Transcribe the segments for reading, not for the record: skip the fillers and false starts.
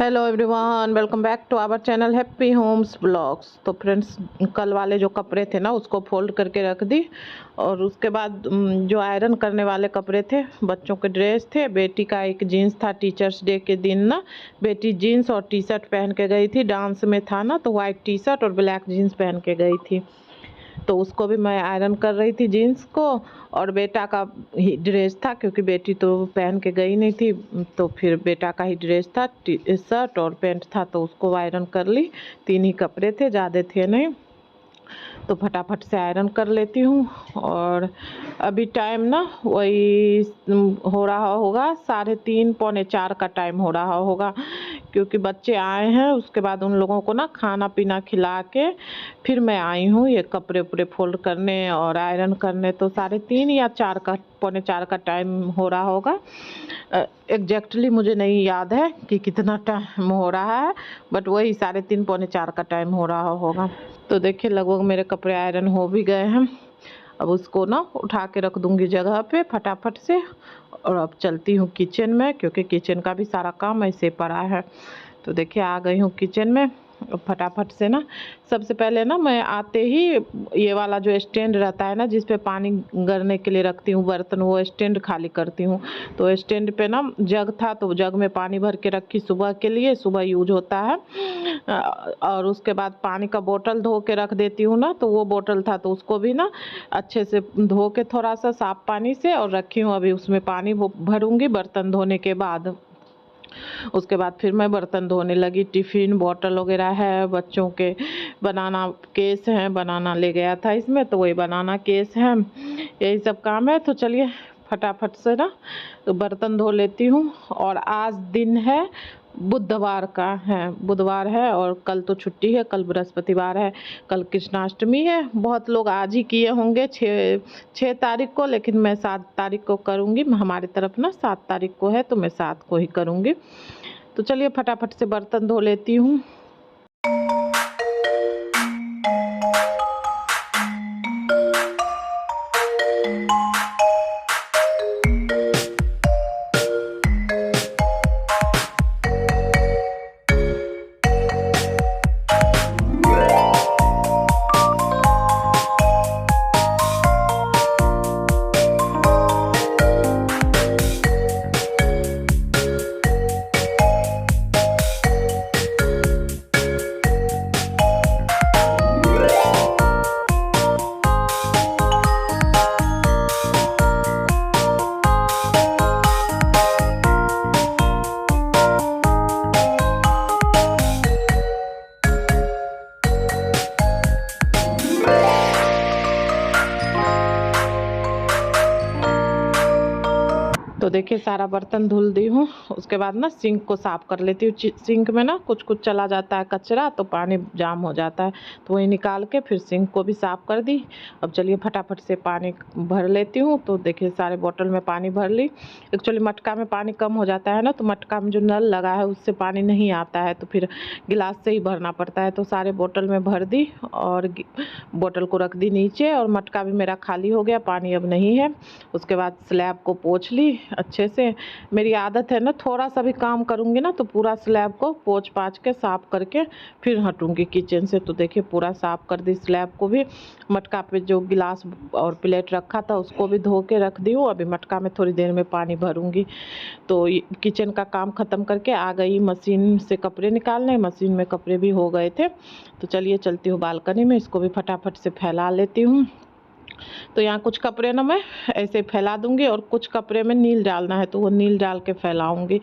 Hello everyone, welcome back to our channel happy homes blogs. तो friends, कल वाले जो कपड़े थे ना उसको फोल्ड करके रख दी। और उसके बाद जो आयरन करने वाले कपड़े थे, बच्चों के ड्रेस थे। बेटी का एक जीन्स था, टीचर्स डे के दिन ना बेटी जीन्स और टी शर्ट पहन के गई थी। डांस में था ना, तो वाइट टी शर्ट और ब्लैक जीन्स पहन के गई थी। तो उसको भी मैं आयरन कर रही थी, जीन्स को। और बेटा का ही ड्रेस था, क्योंकि बेटी तो पहन के गई नहीं थी। तो फिर बेटा का ही ड्रेस था, शर्ट और पैंट था, तो उसको आयरन कर ली। 3 ही कपड़े थे, ज़्यादा थे नहीं, तो फटाफट से आयरन कर लेती हूँ। और अभी टाइम ना वही हो रहा होगा 3:30 पौने 4 का टाइम हो रहा होगा, क्योंकि बच्चे आए हैं। उसके बाद उन लोगों को ना खाना पीना खिला के फिर मैं आई हूँ ये कपड़े उपड़े फोल्ड करने और आयरन करने। तो 3:30 या 4 का, पौने 4 का टाइम हो रहा होगा। एग्जैक्टली मुझे नहीं याद है कि कितना टाइम हो रहा है, बट वही 3:30 पौने 4 का टाइम हो रहा होगा। तो देखिए, लगभग मेरे कपड़े आयरन हो भी गए हैं। अब उसको ना उठा के रख दूंगी जगह पे फटाफट से। और अब चलती हूँ किचन में, क्योंकि किचन का भी सारा काम ऐसे पड़ा है। तो देखिए, आ गई हूँ किचन में। फटाफट से ना, सबसे पहले ना मैं आते ही ये वाला जो स्टैंड रहता है ना, जिस पे पानी गरने के लिए रखती हूँ बर्तन, वो स्टैंड खाली करती हूँ। तो स्टैंड पे ना जग था, तो जग में पानी भर के रखी सुबह के लिए, सुबह यूज होता है। और उसके बाद पानी का बोतल धो के रख देती हूँ ना, तो वो बोतल था, तो उसको भी ना अच्छे से धो के थोड़ा सा साफ पानी से और रखी हूँ। अभी उसमें पानी भरूंगी बर्तन धोने के बाद। उसके बाद फिर मैं बर्तन धोने लगी। टिफ़िन बॉटल वगैरह है, बच्चों के बनाना केस हैं, बनाना ले गया था इसमें, तो वही बनाना केस है, यही सब काम है। तो चलिए फटाफट से ना तो बर्तन धो लेती हूँ। और आज दिन है बुधवार का है, बुधवार है, और कल तो छुट्टी है, कल बृहस्पतिवार है, कल कृष्णाष्टमी है। बहुत लोग आज ही किए होंगे 6 तारीख को, लेकिन मैं 7 तारीख को करूँगी। हमारी तरफ ना 7 तारीख को है, तो मैं 7 को ही करूँगी। तो चलिए फटाफट से बर्तन धो लेती हूँ। तो देखिए, सारा बर्तन धुल दी हूँ। उसके बाद ना सिंक को साफ़ कर लेती हूँ। सिंक में ना कुछ कुछ चला जाता है कचरा, तो पानी जाम हो जाता है, तो वही निकाल के फिर सिंक को भी साफ़ कर दी। अब चलिए फटाफट से पानी भर लेती हूँ। तो देखिए, सारे बोतल में पानी भर ली। एक्चुअली मटका में पानी कम हो जाता है ना, तो मटका में जो नल लगा है उससे पानी नहीं आता है, तो फिर गिलास से ही भरना पड़ता है। तो सारे बोतल में भर दी और बोतल को रख दी नीचे, और मटका भी मेरा खाली हो गया, पानी अब नहीं है। उसके बाद स्लैब को पोंछ ली अच्छे से। मेरी आदत है ना, थोड़ा सा भी काम करूँगी ना तो पूरा स्लैब को पोंछ पाछ के साफ़ करके फिर हटूँगी किचन से। तो देखिए, पूरा साफ़ कर दी स्लैब को भी। मटका पे जो गिलास और प्लेट रखा था उसको भी धो के रख दी हूँ। अभी मटका में थोड़ी देर में पानी भरूँगी। तो किचन का काम ख़त्म करके आ गई मशीन से कपड़े निकालने। मशीन में कपड़े भी हो गए थे। तो चलिए चलती हूँ बालकनी में, इसको भी फटाफट से फैला लेती हूँ। तो यहाँ कुछ कपड़े ना मैं ऐसे फैला दूंगी, और कुछ कपड़े में नील डालना है, तो वो नील डाल के फैलाऊंगी।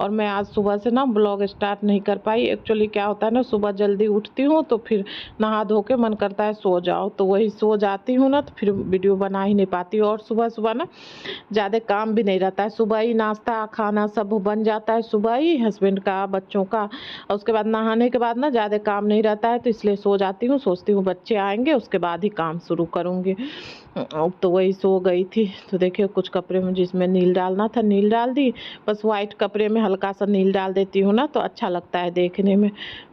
और मैं आज सुबह से ना ब्लॉग स्टार्ट नहीं कर पाई। एक्चुअली क्या होता है ना, सुबह जल्दी उठती हूँ तो फिर नहा धो के मन करता है सो जाओ, तो वही सो जाती हूँ ना, तो फिर वीडियो बना ही नहीं पाती हूँ। और सुबह सुबह ना ज़्यादा काम भी नहीं रहता है, सुबह ही नाश्ता खाना सब बन जाता है, सुबह ही हस्बैंड का बच्चों का। और उसके बाद नहाने के बाद ना ज़्यादा काम नहीं रहता है, तो इसलिए सो जाती हूँ। सोचती हूँ बच्चे आएंगे उसके बाद ही काम शुरू करूँगी। तो वही सो गई थी। तो देखिए, कुछ कपड़े में जिसमें नील डालना था नील डाल दी। बस वाइट कपड़े में हल्का सा नील डाल देती हूँ ना, तो अच्छा लगता है देखने में।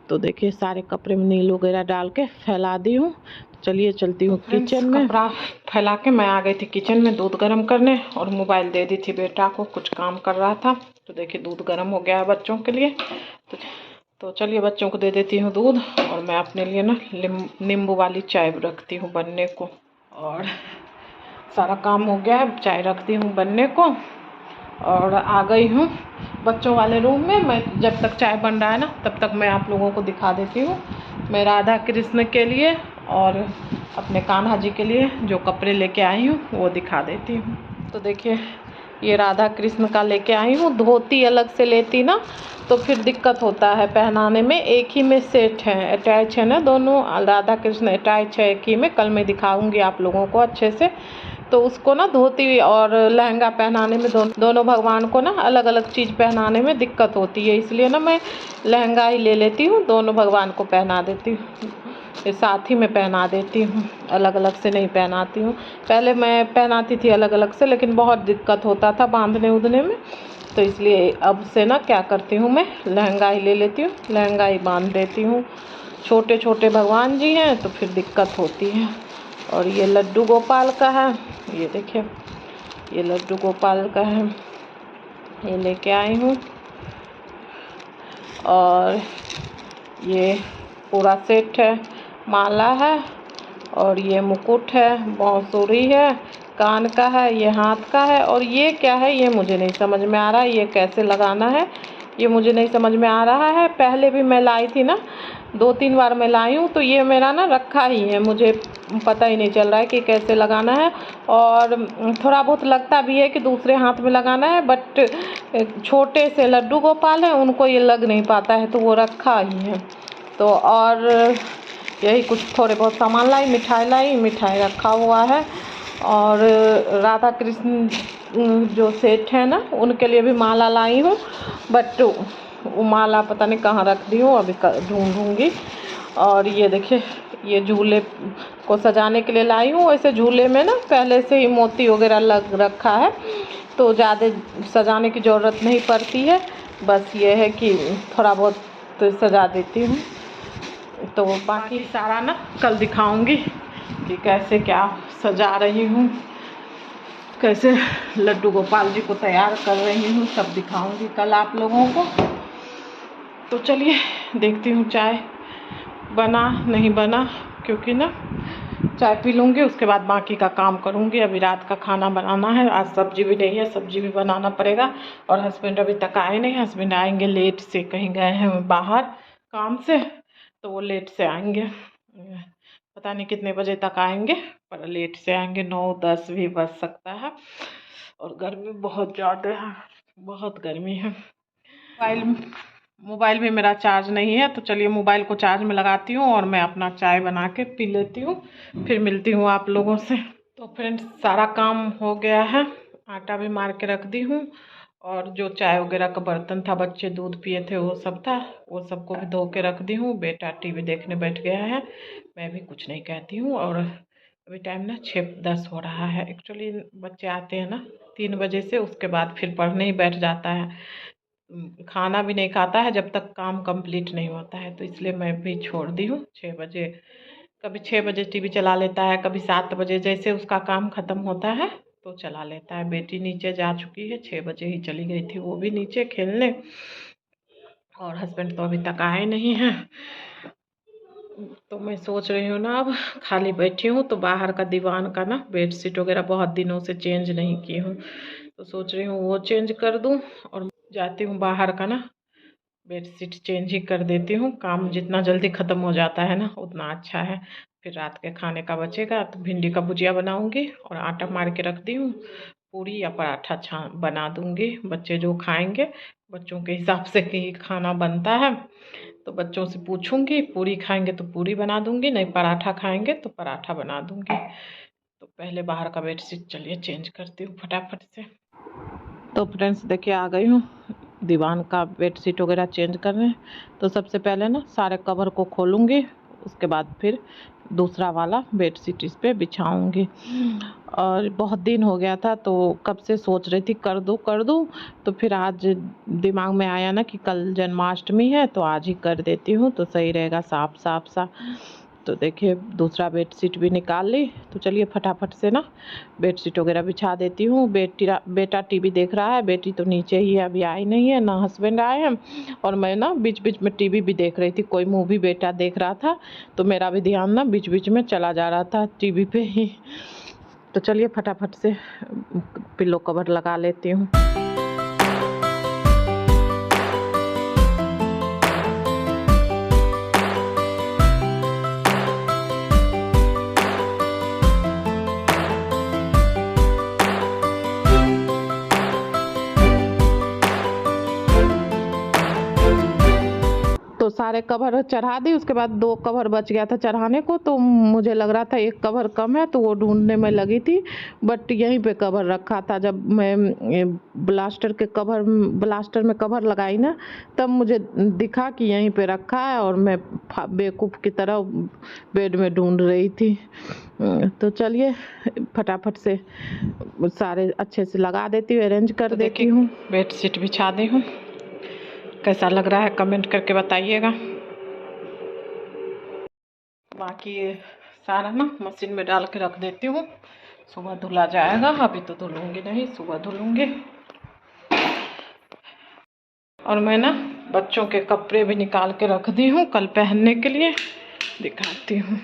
तो देखिए, सारे कपड़े में नील वगैरह डाल के फैला दी हूँ। चलिए चलती हूँ किचन में। कपड़ा फैला के मैं आ गई थी किचन में दूध गर्म करने, और मोबाइल दे दी थी बेटा को, कुछ काम कर रहा था। तो देखिए, दूध गर्म हो गया है बच्चों के लिए। तो चलिए बच्चों को दे देती हूँ दूध और मैं अपने लिए ना नींबू वाली चाय रखती हूँ बनने को। और सारा काम हो गया है, चाय रखती हूँ बनने को और आ गई हूँ बच्चों वाले रूम में। मैं जब तक चाय बन रहा है ना तब तक मैं आप लोगों को दिखा देती हूँ मैं राधा कृष्ण के लिए और अपने कान्हा जी के लिए जो कपड़े लेके आई हूँ वो दिखा देती हूँ। तो देखिए ये राधा कृष्ण का लेके आई हूँ। धोती अलग से लेती ना तो फिर दिक्कत होता है पहनाने में। एक ही में सेट है, अटैच है ना, दोनों राधा कृष्ण अटैच है एक ही में। कल मैं दिखाऊंगी आप लोगों को अच्छे से। तो उसको ना धोती और लहंगा पहनाने में दोनों भगवान को ना अलग अलग चीज़ पहनाने में दिक्कत होती है, इसलिए ना मैं लहंगा ही ले लेती हूँ, दोनों भगवान को पहना देती हूँ, साथ ही में पहना देती हूँ, अलग अलग से नहीं पहनाती हूँ। पहले मैं पहनाती थी अलग अलग से लेकिन बहुत दिक्कत होता था बांधने उधने में, तो इसलिए अब से ना क्या करती हूँ मैं लहंगा ही ले लेती हूँ, लहंगा ही बांध देती हूँ। छोटे छोटे भगवान जी हैं तो फिर दिक्कत होती है। और ये लड्डू गोपाल का है, ये देखिए ये लड्डू गोपाल का है, ये लेके आई हूँ। और ये पूरा सेट है, माला है और ये मुकुट है, बांसुरी है, कान का है, ये हाथ का है। और ये क्या है ये मुझे नहीं समझ में आ रहा है, ये कैसे लगाना है ये मुझे नहीं समझ में आ रहा है। पहले भी मैं लाई थी ना, 2-3 बार मैं लाई हूँ, तो ये मेरा ना रखा ही है, मुझे पता ही नहीं चल रहा है कि कैसे लगाना है। और थोड़ा बहुत लगता भी है कि दूसरे हाथ में लगाना है, बट छोटे से लड्डू गोपाल हैं उनको ये लग नहीं पाता है, तो वो रखा ही है। तो और यही कुछ थोड़े बहुत सामान लाई, मिठाई रखा हुआ है। और राधा कृष्ण जो सेठ है ना उनके लिए भी माला लाई हूँ, बट वो माला पता नहीं कहाँ रख दी हूँ, अभी ढूंढूंगी। और ये देखिए ये झूले को सजाने के लिए लाई हूँ। वैसे झूले में ना पहले से ही मोती वगैरह लग रखा है, तो ज़्यादा सजाने की ज़रूरत नहीं पड़ती है, बस ये है कि थोड़ा बहुत तो सजा देती हूँ। तो बाकी सारा ना कल दिखाऊंगी कि कैसे क्या सजा रही हूँ, कैसे लड्डू गोपाल जी को तैयार कर रही हूँ, सब दिखाऊंगी कल आप लोगों को। तो चलिए देखती हूँ चाय बना नहीं बना, क्योंकि ना चाय पी लूँगी उसके बाद बाकी का काम करूँगी। अभी रात का खाना बनाना है, आज सब्जी भी नहीं है, सब्जी भी बनाना पड़ेगा। और हस्बैंड अभी तक आए नहीं, हस्बैंड आएंगे लेट से, कहीं गए हैं बाहर काम से, तो वो लेट से आएंगे, पता नहीं कितने बजे तक आएंगे, पर लेट से आएंगे, 9-10 भी बज सकता है। और गर्मी बहुत ज़्यादा है, बहुत गर्मी है। मोबाइल में मेरा चार्ज नहीं है, तो चलिए मोबाइल को चार्ज में लगाती हूँ और मैं अपना चाय बना के पी लेती हूँ, फिर मिलती हूँ आप लोगों से। तो फ्रेंड्स सारा काम हो गया है, आटा भी मार के रख दी हूँ, और जो चाय वगैरह का बर्तन था, बच्चे दूध पिए थे वो सब था, वो सबको भी धो के रख दी हूँ। बेटा टीवी देखने बैठ गया है, मैं भी कुछ नहीं कहती हूँ। और अभी टाइम ना 6:10 हो रहा है। एक्चुअली बच्चे आते हैं ना 3 बजे से, उसके बाद फिर पढ़ने ही बैठ जाता है, खाना भी नहीं खाता है जब तक काम कंप्लीट नहीं होता है, तो इसलिए मैं भी छोड़ दी हूँ 6 बजे। कभी 6 बजे टीवी चला लेता है, कभी 7 बजे, जैसे उसका काम ख़त्म होता है तो चला लेता है। बेटी नीचे जा चुकी है, 6 बजे ही चली गई थी वो भी नीचे खेलने, और हस्बैंड तो अभी तक आए नहीं हैं। तो मैं सोच रही हूँ ना अब खाली बैठी हूँ, तो बाहर का दीवान का ना बेडशीट वगैरह बहुत दिनों से चेंज नहीं की हूँ, तो सोच रही हूँ वो चेंज कर दूँ और जाती हूँ बाहर का ना बेडशीट चेंज ही कर देती हूँ। काम जितना जल्दी ख़त्म हो जाता है ना उतना अच्छा है। फिर रात के खाने का बचेगा तो भिंडी का भुजिया बनाऊँगी, और आटा मार के रख दी हूँ, पूरी या पराठा बना दूँगी। बच्चे जो खाएंगे, बच्चों के हिसाब से कि खाना बनता है, तो बच्चों से पूछूंगी, पूरी खाएंगे तो पूरी बना दूंगी, नहीं पराठा खाएंगे तो पराठा बना दूंगी। तो पहले बाहर का बेडशीट चलिए चेंज करती हूँ फटाफट से। तो फ्रेंड्स देखिए आ गई हूँ दीवान का बेडशीट वगैरह चेंज करने। तो सबसे पहले ना सारे कवर को खोलूँगी, उसके बाद फिर दूसरा वाला बेडशीट इस पर बिछाऊँगी। और बहुत दिन हो गया था, तो कब से सोच रही थी कर दूँ, तो फिर आज दिमाग में आया ना कि कल जन्माष्टमी है, तो आज ही कर देती हूँ तो सही रहेगा, साफ साफ सा तो देखिए दूसरा बेडशीट भी निकाल ली। तो चलिए फटाफट से ना बेडशीट वगैरह बिछा देती हूँ। बेटा टीवी देख रहा है, बेटी तो नीचे ही है, अभी आई नहीं है, ना हस्बैंड आए हैं। और मैं ना बीच बीच में टीवी भी देख रही थी, कोई मूवी बेटा देख रहा था, तो मेरा भी ध्यान ना बीच बीच में चला जा रहा था टीवी पे ही। तो चलिए फटाफट से पिल्लो कवर लगा लेती हूँ। तो सारे कवर चढ़ा दी, उसके बाद 2 कवर बच गया था चढ़ाने को। तो मुझे लग रहा था 1 कवर कम है, तो वो ढूंढने में लगी थी, बट यहीं पे कवर रखा था। जब मैं ब्लास्टर में कवर लगाई ना, तब मुझे दिखा कि यहीं पे रखा है, और मैं बेवकूफ़ की तरह बेड में ढूंढ रही थी। तो चलिए फटाफट से सारे अच्छे से लगा देती हूँ, अरेंज कर देती हूँ। बेडशीट बिछा दी हूँ, कैसा लग रहा है कमेंट करके बताइएगा। बाकी ये सारा ना मशीन में डाल के रख देती हूँ, सुबह धुला जाएगा। अभी तो धुलूंगी नहीं, सुबह धुलूंगी। और मैं ना बच्चों के कपड़े भी निकाल के रख दी हूँ कल पहनने के लिए, दिखाती हूँ।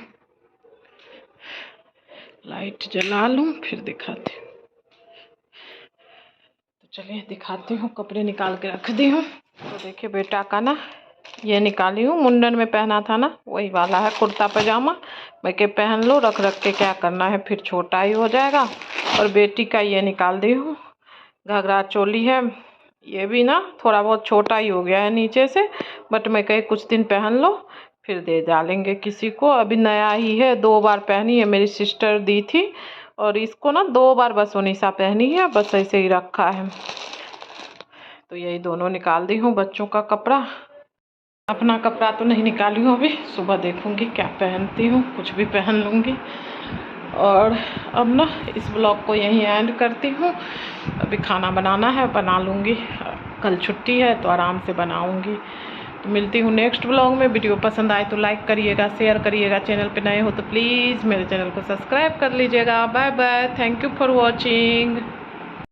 लाइट जला लूँ फिर दिखाती हूँ। तो चलिए दिखाती हूँ, कपड़े निकाल के रख दी हूँ। तो देखिए बेटा का ना ये निकाली हूँ, मुंडन में पहना था ना, वही वाला है कुर्ता पजामा। मैं के पहन लो, रख रख के क्या करना है, फिर छोटा ही हो जाएगा। और बेटी का ये निकाल दी हूँ, घाघरा चोली है। ये भी ना थोड़ा बहुत छोटा ही हो गया है नीचे से, बट मैं कहीं कुछ दिन पहन लो फिर दे डालेंगे किसी को। अभी नया ही है, 2 बार पहनी है, मेरी सिस्टर दी थी। और इसको ना 2 बार बस उनिशा पहनी है, बस ऐसे ही रखा है। तो यही दोनों निकाल दी हूँ बच्चों का कपड़ा। अपना कपड़ा तो नहीं निकाली हूँ, अभी सुबह देखूँगी क्या पहनती हूँ, कुछ भी पहन लूँगी। और अब ना इस ब्लॉग को यहीं एंड करती हूँ। अभी खाना बनाना है, बना लूँगी, कल छुट्टी है तो आराम से बनाऊँगी। तो मिलती हूँ नेक्स्ट ब्लॉग में। वीडियो पसंद आए तो लाइक करिएगा, शेयर करिएगा। चैनल पे नए हो तो प्लीज़ मेरे चैनल को सब्सक्राइब कर लीजिएगा। Bye bye, thank you for watching.